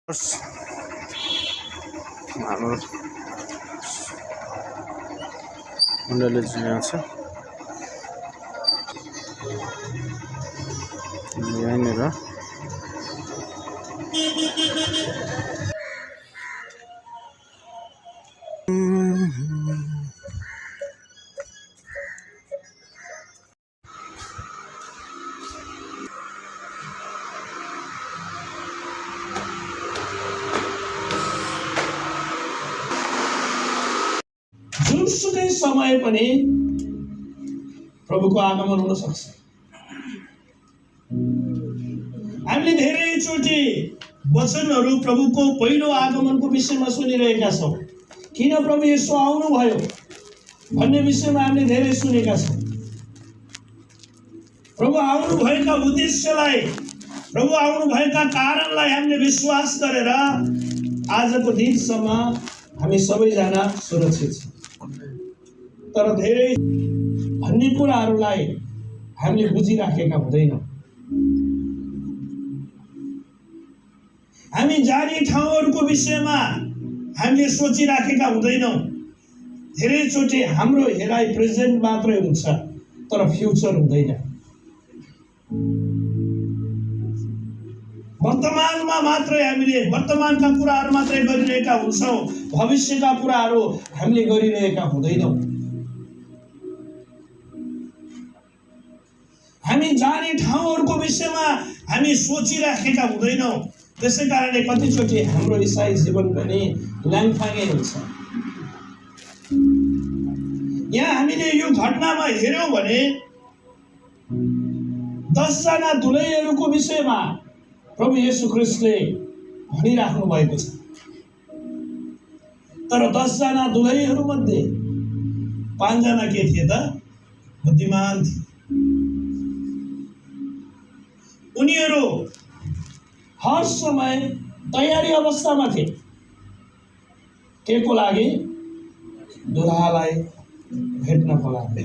हाम्रो मण्डली चाहिँ यहाँ छ। यहाँनिर जुनसुकै समय पनि प्रभुको आगमन हुन सक्छ। हामीले धेरैचोटि वचनहरू प्रभुको पहिलो आगमनको विषयमा सुनिरहेका छौँ। किन प्रभु येशू आउनुभयो भन्ने विषयमा हामीले धेरै सुनेका छौँ। प्रभु आउनुभएका उद्देश्यलाई, प्रभु आउनुभएका कारणलाई हामीले विश्वास गरेर आजको दिनसम्म हामी सबैजना सुरक्षित छौँ। तर धेरै भन्ने कुराहरूलाई हामीले बुझिराखेका हुँदैनौँ। हामी जाने ठाउँहरूको विषयमा हामीले सोचिराखेका हुँदैनौँ। धेरैचोटि हाम्रो हेराइ प्रेजेन्ट मात्रै हुन्छ, तर फ्युचर हुँदैन। वर्तमानमा मात्रै हामीले वर्तमानका कुराहरू मात्रै गरिरहेका हुन्छौँ, भविष्यका कुराहरू हामीले गरिरहेका हुँदैनौँ। हामी जाने ठाउँहरूको विषयमा हामी सोचिराखेका हुँदैनौँ। त्यसै कारणले कतिचोटि हाम्रो इसाई जीवन पनि ल्याङफ्याङै हुन्छ। यहाँ हामीले यो घटनामा हेर्यौँ भने 10 जना दुलैहरूको विषयमा प्रभु येशू ख्रीष्टले भनिराख्नु भएको छ। तर 10 जना दुलैहरू मध्ये 5 जना के थिए त? बुद्धिमान थिए। उनीहरू हर समय तयारी अवस्थामा थिए। के को लागि? दुलहालाई भेट्नको लागि।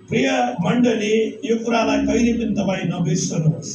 प्रिय मण्डली, यो कुरालाई कहिले पनि तपाईँ नबिर्सनुहोस्।